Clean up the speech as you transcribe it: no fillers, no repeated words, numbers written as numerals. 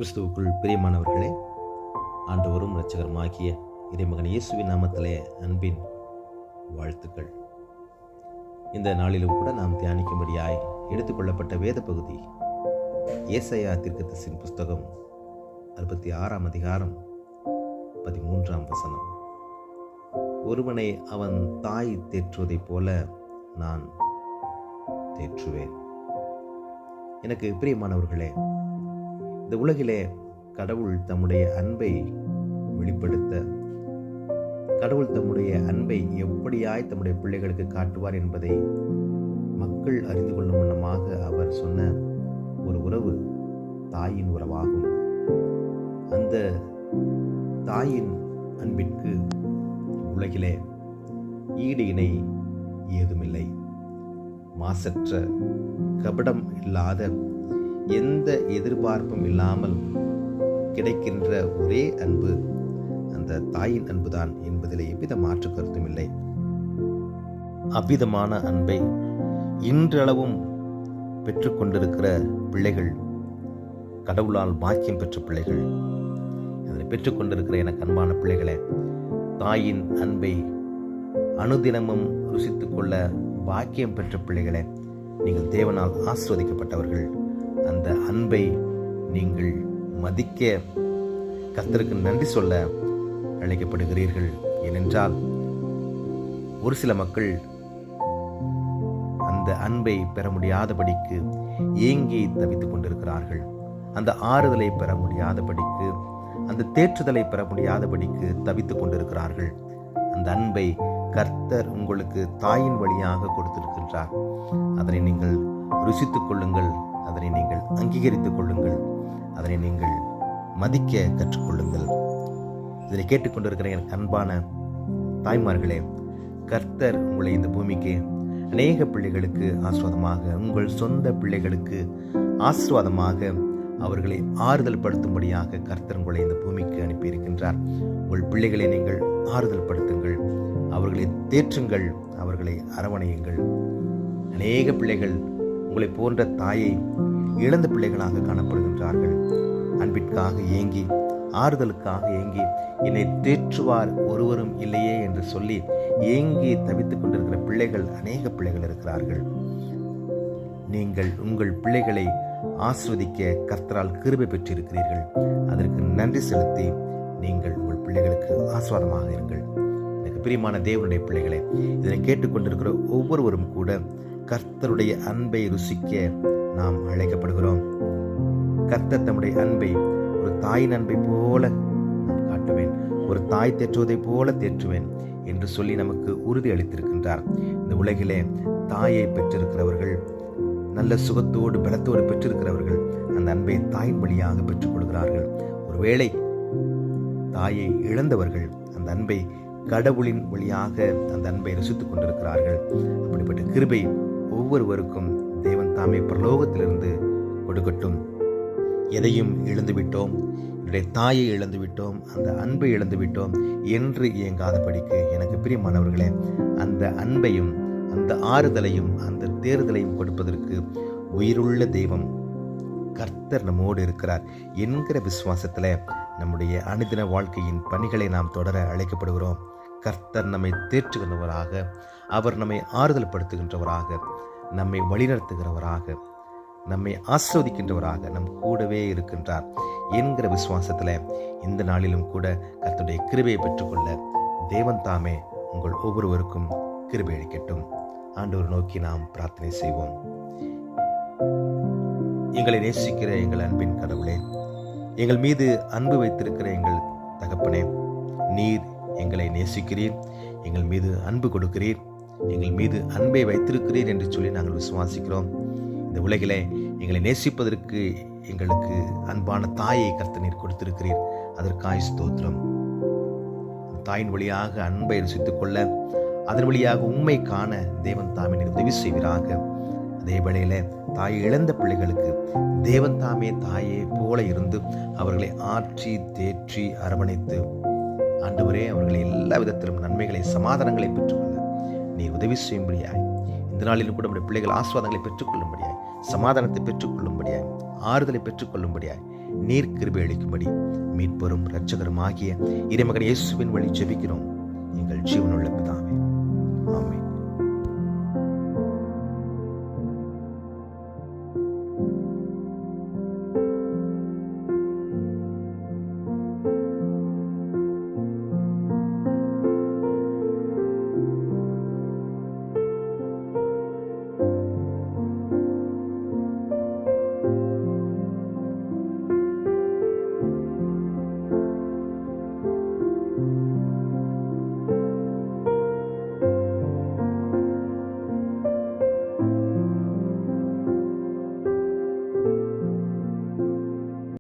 கிறிஸ்துவுக்குள் பிரியமானவர்களே, ஆண்டவரும் இரட்சகருமாகிய இறைமகன் இயேசுவின் நாமத்திலே அன்பின் வாழ்த்துக்கள். இந்த நாளிலும் கூட நாம் தியானிக்கும்படியாய் எடுத்துக்கொள்ளப்பட்ட வேத பகுதி ஏசாயா தீர்க்கதரிசியின் புஸ்தகம் 66ஆம் அதிகாரம் 13ஆம் வசனம். ஒருவனை அவன் தாய் தேற்றுவதைப் போல நான் தேற்றுவேன். எனக்கு பிரியமானவர்களே, இந்த உலகிலே கடவுள் தம்முடைய அன்பை வெளிப்படுத்த, கடவுள் தம்முடைய அன்பை எப்படியாய் தம்முடைய பிள்ளைகளுக்கு காட்டுவார் என்பதை மக்கள் அறிந்து கொள்ளும் வண்ணமாக அவர் சொன்ன ஒரு உறவு தாயின் உறவாகும். அந்த தாயின் அன்பிற்கு உலகிலே ஈடு இணை ஏதுமில்லை. மாசற்ற, கபடம் இல்லாத, எந்த எதிர்பார்ப்பும் இல்லாமல் கிடைக்கின்ற ஒரே அன்பு அந்த தாயின் அன்புதான் என்பதிலே எவ்வித மாற்று கருத்தும் இல்லை. அவ்விதமான அன்பை இன்றளவும் பெற்றுக்கொண்டிருக்கிற பிள்ளைகள் கடவுளால் பாக்கியம் பெற்ற பிள்ளைகள். அதை பெற்றுக்கொண்டிருக்கிற எனக்கு அன்பான பிள்ளைகளே, தாயின் அன்பை அனுதினமும் ருசித்துக் கொள்ள பாக்கியம் பெற்ற பிள்ளைகளே, நீங்கள் தேவனால் ஆஸ்வதிக்கப்பட்டவர்கள். அந்த அன்பை நீங்கள் மதிக்க, கர்த்தருக்கு நன்றி சொல்ல அழைக்கப்படுகிறீர்கள். ஏனென்றால் ஒரு சில மக்கள் அந்த அன்பை பெற முடியாதபடிக்கு ஏங்கி தவித்துக் கொண்டிருக்கிறார்கள். அந்த ஆறுதலை பெற முடியாதபடிக்கு, அந்த தேற்றுதலை பெற முடியாதபடிக்கு தவித்துக் கொண்டிருக்கிறார்கள். அந்த அன்பை கர்த்தர் உங்களுக்கு தாயின் வழியாக கொடுத்திருக்கின்றார். அதனை நீங்கள் ருசித்துக் கொள்ளுங்கள், அதனை நீங்கள் அங்கீகரித்துக் கொள்ளுங்கள், அதனை நீங்கள் மதிக்க கற்றுக்கொள்ளுங்கள். இதனை கேட்டுக்கொண்டிருக்கிற எனக்கு அன்பான தாய்மார்களே, கர்த்தர் உங்களை இந்த பூமிக்கு அநேக பிள்ளைகளுக்கு ஆசீர்வாதமாக, உங்கள் சொந்த பிள்ளைகளுக்கு ஆசீர்வாதமாக, அவர்களை ஆறுதல் படுத்தும்படியாக கர்த்தர் உங்களை இந்த பூமிக்கு அனுப்பியிருக்கின்றார். உங்கள் பிள்ளைகளை நீங்கள் ஆறுதல் படுத்துங்கள், அவர்களை தேற்றுங்கள், அவர்களை அரவணையுங்கள். அநேக பிள்ளைகள் உங்களை போன்ற தாயை இழந்த பிள்ளைகளாக காணப்படுகின்றார்கள். அன்பிற்காக ஏங்கி, ஆறுதலுக்காக ஏங்கி, என்னை தேற்றுவார் ஒருவரும் இல்லையே என்று சொல்லி ஏங்கி தவித்துக் கொண்டிருக்கிற பிள்ளைகள், அநேக பிள்ளைகள் இருக்கிறார்கள். நீங்கள் உங்கள் பிள்ளைகளை ஆஸ்வதிக்க கர்த்தரால் கிருபை பெற்றிருக்கிறீர்கள். அதற்கு நன்றி செலுத்தி நீங்கள் உங்கள் பிள்ளைகளுக்கு ஆசீர்வாதமாக இருங்கள். எனக்கு பிரியமான தேவனுடைய பிள்ளைகளை, இதனை கேட்டுக்கொண்டிருக்கிற ஒவ்வொருவரும் கூட கர்த்தருடைய அன்பை ருசிக்க நாம் அழைக்கப்படுகிறோம். கர்த்தர் தம்முடைய அன்பை ஒரு தாயின் அன்பை போல நான் காட்டுவேன், ஒரு தாய் தேற்றுவதை போல தேற்றுவேன் என்று சொல்லி நமக்கு உறுதி அளித்திருக்கின்றார். இந்த உலகிலே தாயை பெற்றிருக்கிறவர்கள், நல்ல சுகத்தோடு பலத்தோடு பெற்றிருக்கிறவர்கள் அந்த அன்பை தாயின் வழியாக பெற்றுக்கொள்கிறார்கள். ஒருவேளை தாயை இழந்தவர்கள் அந்த அன்பை கடவுளின் வழியாக அந்த அன்பை ரசித்துக் கொண்டிருக்கிறார்கள். அப்படிப்பட்ட கிருபை ஒவ்வொருவருக்கும் தேவன் தாமே பரலோகத்திலிருந்து கொடுக்கட்டும். எதையும் இழந்துவிட்டோம், என்னுடைய தாயை இழந்துவிட்டோம், அந்த அன்பை இழந்துவிட்டோம் என்று இயங்காதபடிக்கு எனக்கு பிரியமானவர்களே, அந்த அன்பையும் அந்த ஆறுதலையும் அந்த தேறுதலையும் கொடுப்பதற்கு உயிருள்ள தெய்வம் கர்த்தர் நம்மோடு இருக்கிறார் என்கிற விசுவாசத்தில் நம்முடைய அனுதின வாழ்க்கையின் பணிகளை நாம் தொடர அழைக்கப்படுகிறோம். கர்த்தர் நம்மை தேற்றுகின்றவராக, அவர் நம்மை ஆறுதல் படுத்துகின்றவராக, நம்மை வழிநடத்துகிறவராக, நம்மை ஆஸ்வதிக்கின்றவராக நம் கூடவே இருக்கின்றார் என்கிற விசுவாசத்தில் இந்த நாளிலும் கூட கர்த்தருடைய கிருபையை பெற்றுக்கொள்ள தேவன் தாமே உங்கள் ஒவ்வொருவருக்கும் கிருபை அளிக்கட்டும். ஆண்டவர் நோக்கி நாம் பிரார்த்தனை செய்வோம். எங்களை நேசிக்கிற எங்கள் அன்பின் கடவுளே, எங்கள் மீது அன்பு வைத்திருக்கிற எங்கள் தகப்பனே, நீர் எங்களை நேசிக்கிறீர், எங்கள் மீது அன்பு கொடுக்கிறீர், எங்கள் மீது அன்பை வைத்திருக்கிறீர் என்று சொல்லி நாங்கள் விசுவாசிக்கிறோம். இந்த உலகிலே எங்களை நேசிப்பதற்கு எங்களுக்கு அன்பான தாயை கர்த்தர் நீர் கொடுத்திருக்கிறீர். அதற்காய் ஸ்தோத்திரம். தாயின் வழியாக அன்பை ருசித்துக் கொள்ள, அதன் வழியாக உண்மை காண தேவன் தாமே நீர் உதவி செய்வீராக. அதே வேளையில தாயை இழந்த பிள்ளைகளுக்கு தேவன் தாமே தாயை போல இருந்து அவர்களை ஆற்றி தேற்றி அரவணைத்து, ஆண்டவரே, அவர்களை எல்லா விதத்திலும் நன்மைகளை சமாதானங்களை பெற்றுக்கொள்ள நீ உதவி செய்யும்படியாய், இந்த நாளிலும் கூட நம்முடைய பிள்ளைகள் ஆசீர்வாதங்களை பெற்றுக்கொள்ளும்படியாய், சமாதானத்தை பெற்றுக்கொள்ளும்படியாய், ஆறுதலை பெற்றுக்கொள்ளும்படியாய் நீர் கிருபை அளிக்கும்படி மீட்பெரும் இரட்சகருமாகிய இறைமகன் இயேசுவின் வழி ஜெபிக்கிறோம் எங்கள் ஜீவனுள்ள பிதாவே.